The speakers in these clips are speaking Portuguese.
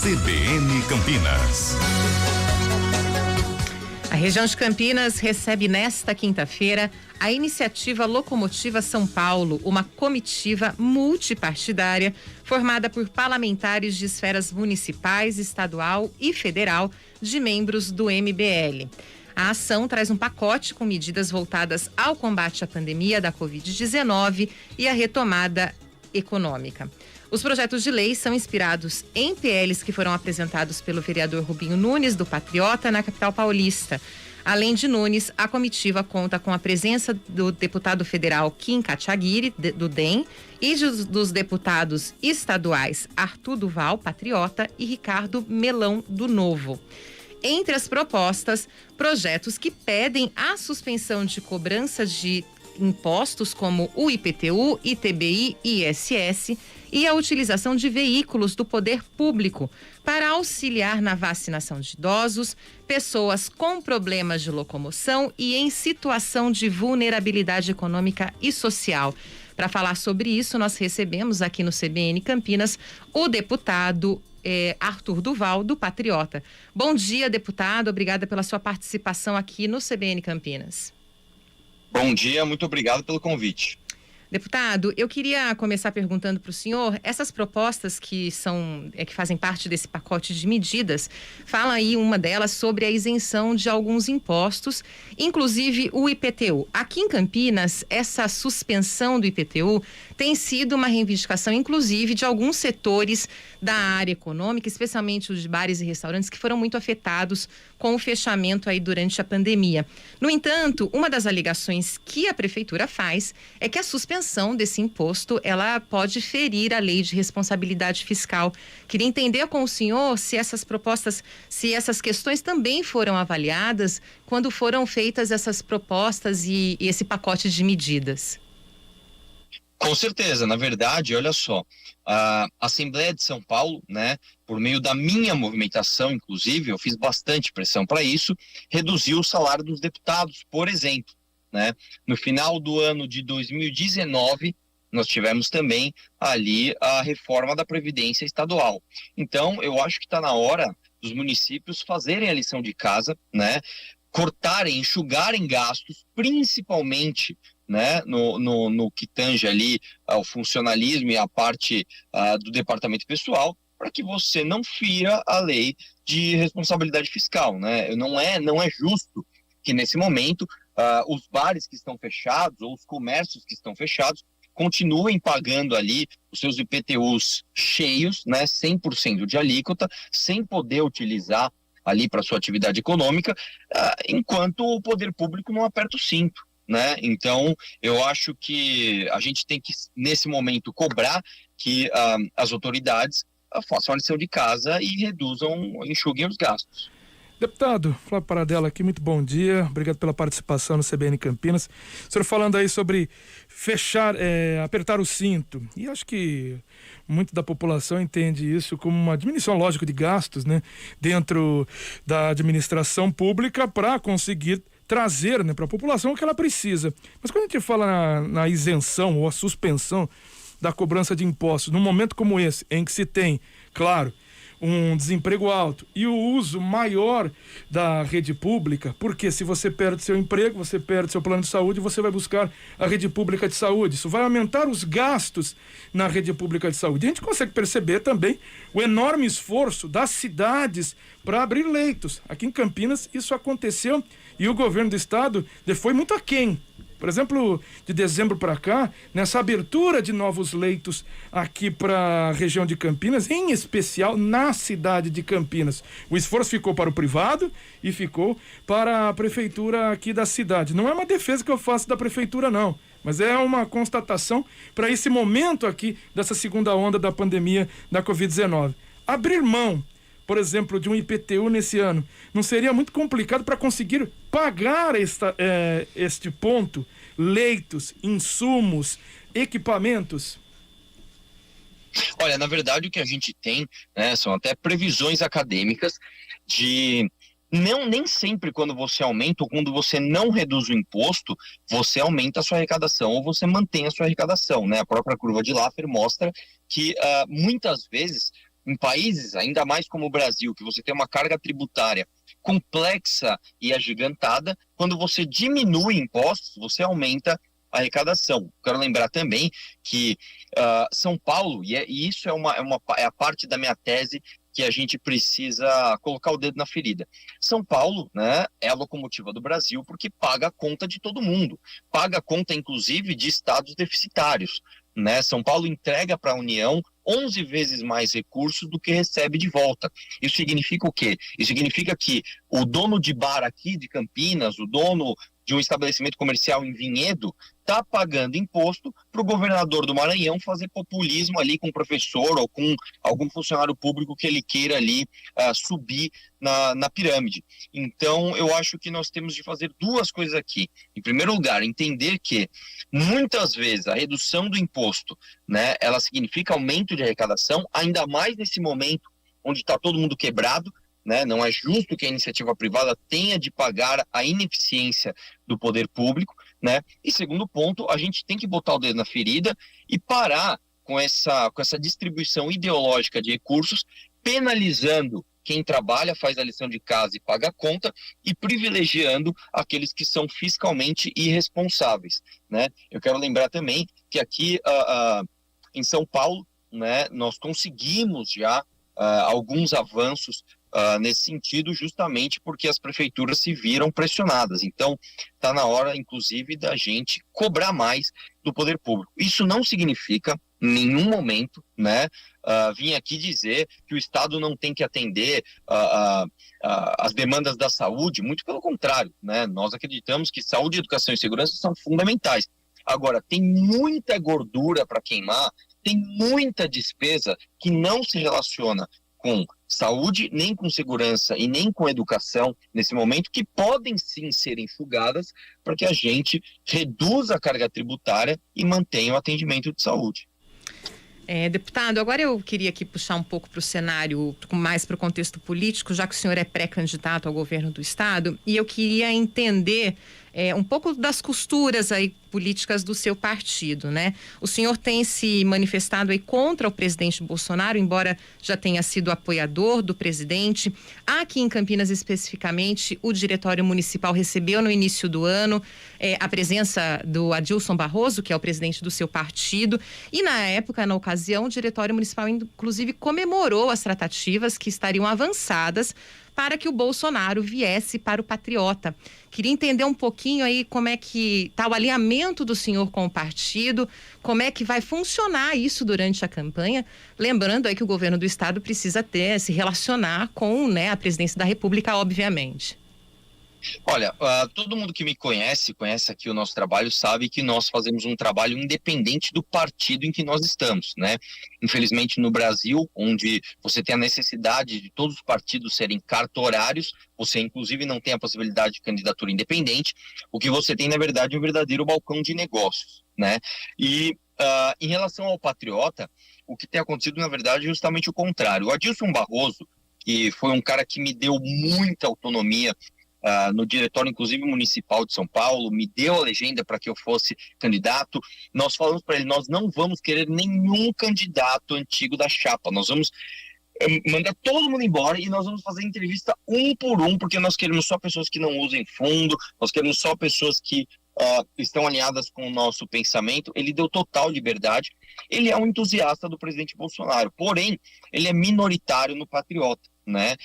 CBN Campinas. A região de Campinas recebe nesta quinta-feira a iniciativa Locomotiva São Paulo, uma comitiva multipartidária formada por parlamentares de esferas municipais, estadual e federal de membros do MBL. A ação traz um pacote com medidas voltadas ao combate à pandemia da Covid-19 e à retomada econômica. Os projetos de lei são inspirados em PLs que foram apresentados pelo vereador Rubinho Nunes, do Patriota, na capital paulista. Além de Nunes, a comitiva conta com a presença do deputado federal Kim Kataguiri, do DEM, e dos deputados estaduais Arthur Duval, Patriota, e Ricardo Melão, do Novo. Entre as propostas, projetos que pedem a suspensão de cobrança de impostos como o IPTU, ITBI e ISS e a utilização de veículos do poder público para auxiliar na vacinação de idosos, pessoas com problemas de locomoção e em situação de vulnerabilidade econômica e social. Para falar sobre isso, nós recebemos aqui no CBN Campinas o deputado Arthur Duval, do Patriota. Bom dia, deputado. Obrigada pela sua participação aqui no CBN Campinas. Bom dia, muito obrigado pelo convite. Deputado, eu queria começar perguntando para o senhor, essas propostas que fazem parte desse pacote de medidas, fala aí uma delas sobre a isenção de alguns impostos, inclusive o IPTU. Aqui em Campinas, essa suspensão do IPTU tem sido uma reivindicação, inclusive, de alguns setores da área econômica, especialmente os de bares e restaurantes, que foram muito afetados com o fechamento aí durante a pandemia. No entanto, uma das alegações que a prefeitura faz é que a suspensão desse imposto, ela pode ferir a lei de responsabilidade fiscal. Queria entender com o senhor se essas propostas, se essas questões também foram avaliadas quando foram feitas essas propostas e esse pacote de medidas. Com certeza, na verdade, olha só, a Assembleia de São Paulo, né, por meio da minha movimentação, inclusive, eu fiz bastante pressão para isso, reduziu o salário dos deputados, por exemplo, né? No final do ano de 2019, nós tivemos também ali a reforma da Previdência Estadual. Então, eu acho que está na hora dos municípios fazerem a lição de casa, né, cortarem, enxugarem gastos, principalmente, né, no que tange ali ao funcionalismo e a parte do departamento pessoal, para que você não fira a lei de responsabilidade fiscal, né? Não é justo que nesse momento os bares que estão fechados ou os comércios que estão fechados continuem pagando ali os seus IPTUs cheios, né, 100% de alíquota, sem poder utilizar ali para sua atividade econômica, enquanto o poder público não aperta o cinto, né? Então, eu acho que a gente tem que, nesse momento, cobrar que as autoridades façam a lição de casa e enxuguem os gastos. Deputado Flávio Paradella aqui, muito bom dia, obrigado pela participação no CBN Campinas. O senhor falando aí sobre apertar o cinto, e acho que muito da população entende isso como uma diminuição lógica de gastos, né, dentro da administração pública para conseguir trazer, né, para a população o que ela precisa. Mas quando a gente fala na isenção ou a suspensão da cobrança de impostos, num momento como esse, em que se tem, claro, um desemprego alto e o uso maior da rede pública, porque se você perde seu emprego, você perde seu plano de saúde, você vai buscar a rede pública de saúde. Isso vai aumentar os gastos na rede pública de saúde. E a gente consegue perceber também o enorme esforço das cidades para abrir leitos. Aqui em Campinas isso aconteceu e o governo do estado foi muito aquém. Por exemplo, de dezembro para cá, nessa abertura de novos leitos aqui para a região de Campinas, em especial na cidade de Campinas. O esforço ficou para o privado e ficou para a prefeitura aqui da cidade. Não é uma defesa que eu faço da prefeitura, não, mas é uma constatação para esse momento aqui dessa segunda onda da pandemia da Covid-19. Abrir mão, por exemplo, de um IPTU nesse ano, não seria muito complicado para conseguir pagar este ponto, leitos, insumos, equipamentos? Olha, na verdade o que a gente tem, né, são até previsões acadêmicas de nem sempre quando você aumenta ou quando você não reduz o imposto, você aumenta a sua arrecadação ou você mantém a sua arrecadação, né? A própria curva de Laffer mostra que muitas vezes Em países, ainda mais como o Brasil, que você tem uma carga tributária complexa e agigantada, quando você diminui impostos, você aumenta a arrecadação. Quero lembrar também que São Paulo, e isso é a parte da minha tese que a gente precisa colocar o dedo na ferida. São Paulo, né, é a locomotiva do Brasil porque paga a conta de todo mundo, paga a conta inclusive de estados deficitários, né? São Paulo entrega para a União 11 vezes mais recursos do que recebe de volta. Isso significa o quê? Isso significa que o dono de bar aqui de Campinas, o dono de um estabelecimento comercial em Vinhedo, está pagando imposto para o governador do Maranhão fazer populismo ali com o professor ou com algum funcionário público que ele queira ali subir na pirâmide. Então, eu acho que nós temos de fazer duas coisas aqui. Em primeiro lugar, entender que muitas vezes a redução do imposto, né, ela significa aumento de arrecadação, ainda mais nesse momento onde está todo mundo quebrado, né? Não é justo que a iniciativa privada tenha de pagar a ineficiência do poder público, né? E segundo ponto, a gente tem que botar o dedo na ferida e parar com essa distribuição ideológica de recursos, penalizando quem trabalha, faz a lição de casa e paga a conta, e privilegiando aqueles que são fiscalmente irresponsáveis, né? Eu quero lembrar também que aqui em São Paulo, né, nós conseguimos já alguns avanços nesse sentido, justamente porque as prefeituras se viram pressionadas. Então, está na hora, inclusive, da gente cobrar mais do poder público. Isso não significa, em nenhum momento, né, vim aqui dizer que o Estado não tem que atender as demandas da saúde, muito pelo contrário, né? Nós acreditamos que saúde, educação e segurança são fundamentais. Agora, tem muita gordura para queimar, tem muita despesa que não se relaciona com saúde, nem com segurança e nem com educação nesse momento, que podem sim ser enxugadas para que a gente reduza a carga tributária e mantenha o atendimento de saúde. Deputado, agora eu queria aqui puxar um pouco para o cenário, mais para o contexto político, já que o senhor é pré-candidato ao governo do estado, e eu queria entender um pouco das costuras aí políticas do seu partido, né? O senhor tem se manifestado aí contra o presidente Bolsonaro, embora já tenha sido apoiador do presidente. Aqui em Campinas, especificamente, o Diretório Municipal recebeu no início do ano a presença do Adilson Barroso, que é o presidente do seu partido, e na época, na ocasião, o Diretório Municipal inclusive comemorou as tratativas que estariam avançadas para que o Bolsonaro viesse para o Patriota. Queria entender um pouquinho aí como é que está o alinhamento do senhor com o partido, como é que vai funcionar isso durante a campanha, lembrando aí que o governo do estado precisa se relacionar com, né, a presidência da República, obviamente. Olha, todo mundo que me conhece aqui o nosso trabalho, sabe que nós fazemos um trabalho independente do partido em que nós estamos, né? Infelizmente, no Brasil, onde você tem a necessidade de todos os partidos serem cartorários, você inclusive não tem a possibilidade de candidatura independente, o que você tem, na verdade, é um verdadeiro balcão de negócios, né? E em relação ao Patriota, o que tem acontecido, na verdade, é justamente o contrário. O Adilson Barroso, que foi um cara que me deu muita autonomia no diretório, inclusive municipal de São Paulo, me deu a legenda para que eu fosse candidato. Nós falamos para ele, nós não vamos querer nenhum candidato antigo da chapa, nós vamos mandar todo mundo embora e nós vamos fazer entrevista um por um, porque nós queremos só pessoas que não usem fundo, nós queremos só pessoas que estão alinhadas com o nosso pensamento. Ele deu total liberdade. Ele é um entusiasta do presidente Bolsonaro, porém, ele é minoritário no Patriota, né?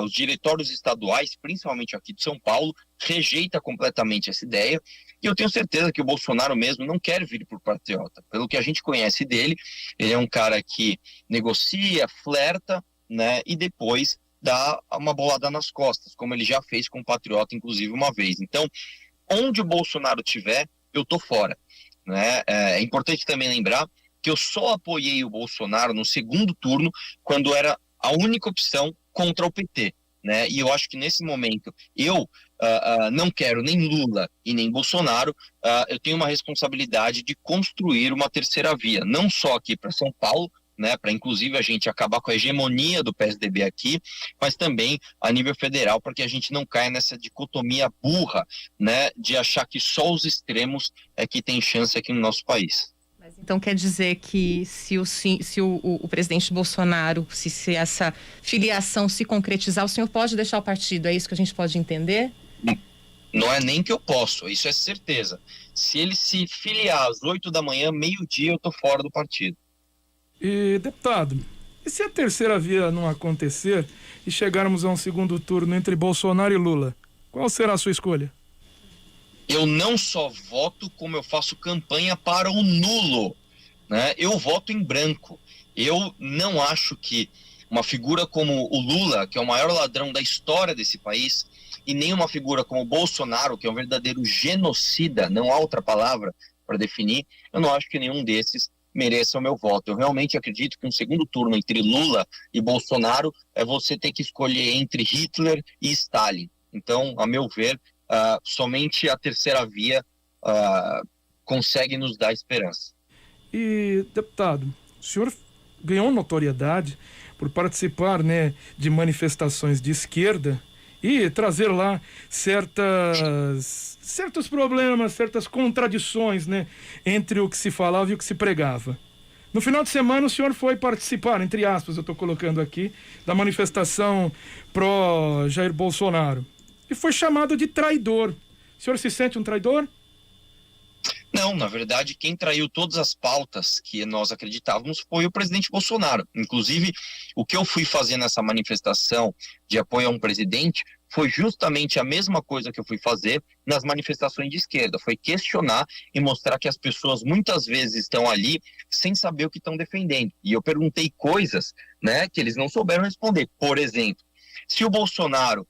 Os diretórios estaduais, principalmente aqui de São Paulo, rejeita completamente essa ideia, e eu tenho certeza que o Bolsonaro mesmo não quer vir por Patriota. Pelo que a gente conhece dele, ele é um cara que negocia, flerta, né? E depois dá uma bolada nas costas, como ele já fez com o Patriota, inclusive, uma vez. Então, onde o Bolsonaro estiver, eu tô fora, né? É importante também lembrar que eu só apoiei o Bolsonaro no segundo turno, quando era a única opção contra o PT, né? E eu acho que nesse momento eu não quero nem Lula e nem Bolsonaro. Eu tenho uma responsabilidade de construir uma terceira via, não só aqui para São Paulo, né, para inclusive a gente acabar com a hegemonia do PSDB aqui, mas também a nível federal, para que a gente não caia nessa dicotomia burra, né, de achar que só os extremos é que tem chance aqui no nosso país. Então quer dizer que se o presidente Bolsonaro, se essa filiação se concretizar, o senhor pode deixar o partido? É isso que a gente pode entender? Não é nem que eu posso, isso é certeza. Se ele se filiar às 8 da manhã, meio-dia, eu tô fora do partido. E, deputado, e se a terceira via não acontecer e chegarmos a um segundo turno entre Bolsonaro e Lula, qual será a sua escolha? Eu não só voto, como eu faço campanha para o nulo, né? Eu voto em branco. Eu não acho que uma figura como o Lula, que é o maior ladrão da história desse país, e nem uma figura como o Bolsonaro, que é um verdadeiro genocida, não há outra palavra para definir, eu não acho que nenhum desses mereça o meu voto. Eu realmente acredito que um segundo turno entre Lula e Bolsonaro é você ter que escolher entre Hitler e Stalin. Então, a meu ver, somente a terceira via consegue nos dar esperança. E, deputado, o senhor ganhou notoriedade por participar, né, de manifestações de esquerda e trazer lá certos problemas, certas contradições, né, entre o que se falava e o que se pregava. No final de semana o senhor foi participar, entre aspas, eu estou colocando aqui, da manifestação pró Jair Bolsonaro e foi chamado de traidor. O senhor se sente um traidor? Não, na verdade, quem traiu todas as pautas que nós acreditávamos foi o presidente Bolsonaro. Inclusive, o que eu fui fazer nessa manifestação de apoio a um presidente foi justamente a mesma coisa que eu fui fazer nas manifestações de esquerda. Foi questionar e mostrar que as pessoas muitas vezes estão ali sem saber o que estão defendendo. E eu perguntei coisas, né, que eles não souberam responder. Por exemplo, se o Bolsonaro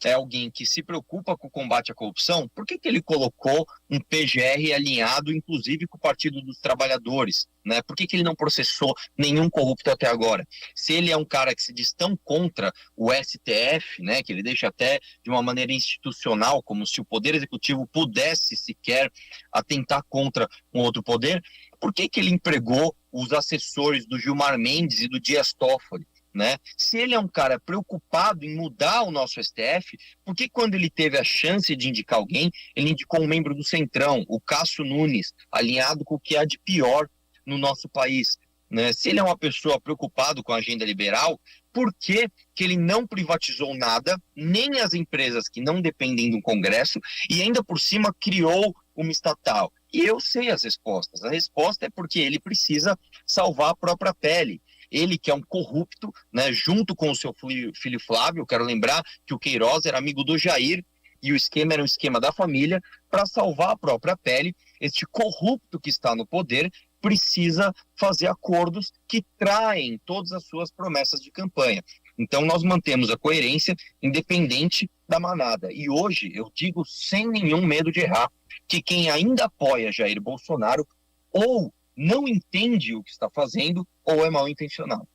é alguém que se preocupa com o combate à corrupção, por que ele colocou um PGR alinhado, inclusive, com o Partido dos Trabalhadores, né? Por que ele não processou nenhum corrupto até agora? Se ele é um cara que se diz tão contra o STF, né, que ele deixa até de uma maneira institucional, como se o Poder Executivo pudesse sequer atentar contra um outro poder, por que ele empregou os assessores do Gilmar Mendes e do Dias Toffoli? Né? Se ele é um cara preocupado em mudar o nosso STF, por que quando ele teve a chance de indicar alguém, ele indicou um membro do Centrão, o Cássio Nunes, alinhado com o que há de pior no nosso país? Né? Se ele é uma pessoa preocupada com a agenda liberal, por que ele não privatizou nada, nem as empresas que não dependem do Congresso, e ainda por cima criou uma estatal? E eu sei as respostas. A resposta é porque ele precisa salvar a própria pele. Ele que é um corrupto, né, junto com o seu filho Flávio. Eu quero lembrar que o Queiroz era amigo do Jair e o esquema era um esquema da família. Para salvar a própria pele, este corrupto que está no poder precisa fazer acordos que traem todas as suas promessas de campanha. Então nós mantemos a coerência independente da manada. E hoje eu digo sem nenhum medo de errar que quem ainda apoia Jair Bolsonaro ou não entende o que está fazendo ou é mal intencionado.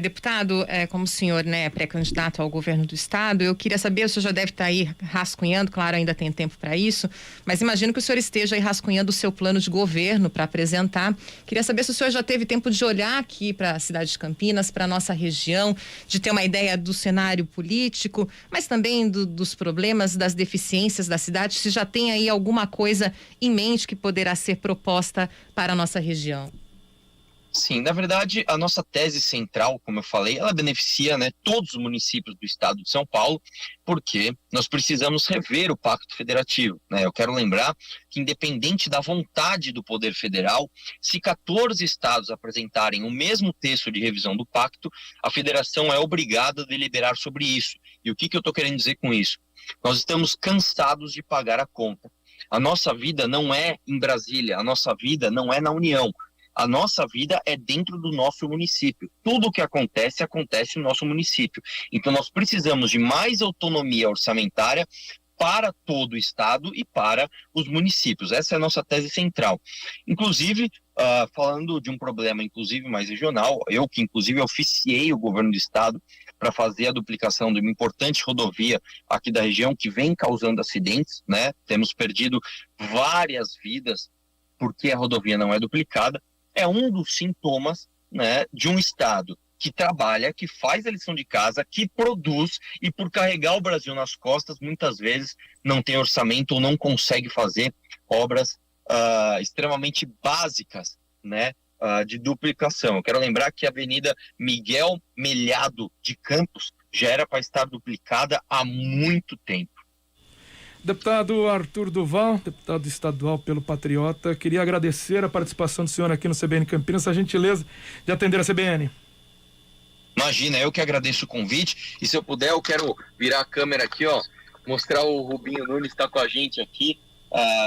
Deputado, como o senhor, né, é pré-candidato ao governo do estado, eu queria saber, o senhor já deve estar aí rascunhando, claro, ainda tem tempo para isso, mas imagino que o senhor esteja aí rascunhando o seu plano de governo para apresentar. Queria saber se o senhor já teve tempo de olhar aqui para a cidade de Campinas, para a nossa região, de ter uma ideia do cenário político, mas também dos problemas, das deficiências da cidade, se já tem aí alguma coisa em mente que poderá ser proposta para a nossa região. Sim, na verdade, a nossa tese central, como eu falei, ela beneficia, né, todos os municípios do estado de São Paulo, porque nós precisamos rever o Pacto Federativo, né? Eu quero lembrar que, independente da vontade do Poder Federal, se 14 estados apresentarem o mesmo texto de revisão do pacto, a federação é obrigada a deliberar sobre isso. E o que eu estou querendo dizer com isso? Nós estamos cansados de pagar a conta. A nossa vida não é em Brasília, a nossa vida não é na União. A nossa vida é dentro do nosso município. Tudo o que acontece, acontece no nosso município. Então nós precisamos de mais autonomia orçamentária para todo o estado e para os municípios. Essa é a nossa tese central. Inclusive, falando de um problema inclusive mais regional, eu que inclusive oficiei o governo do estado para fazer a duplicação de uma importante rodovia aqui da região que vem causando acidentes, né? Temos perdido várias vidas porque a rodovia não é duplicada. É um dos sintomas, né, de um estado que trabalha, que faz a lição de casa, que produz e por carregar o Brasil nas costas, muitas vezes não tem orçamento ou não consegue fazer obras extremamente básicas, né, de duplicação. Eu quero lembrar que a Avenida Miguel Melhado de Campos já era para estar duplicada há muito tempo. Deputado Arthur Duval, deputado estadual pelo Patriota, queria agradecer a participação do senhor aqui no CBN Campinas, a gentileza de atender a CBN. Imagina, eu que agradeço o convite, e se eu puder, eu quero virar a câmera aqui, ó, mostrar o Rubinho Nunes está com a gente aqui,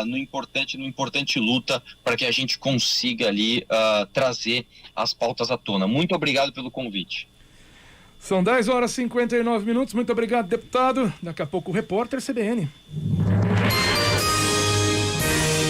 no importante luta para que a gente consiga ali trazer as pautas à tona. Muito obrigado pelo convite. São 10 horas e 59 minutos. Muito obrigado, deputado. Daqui a pouco o repórter CBN.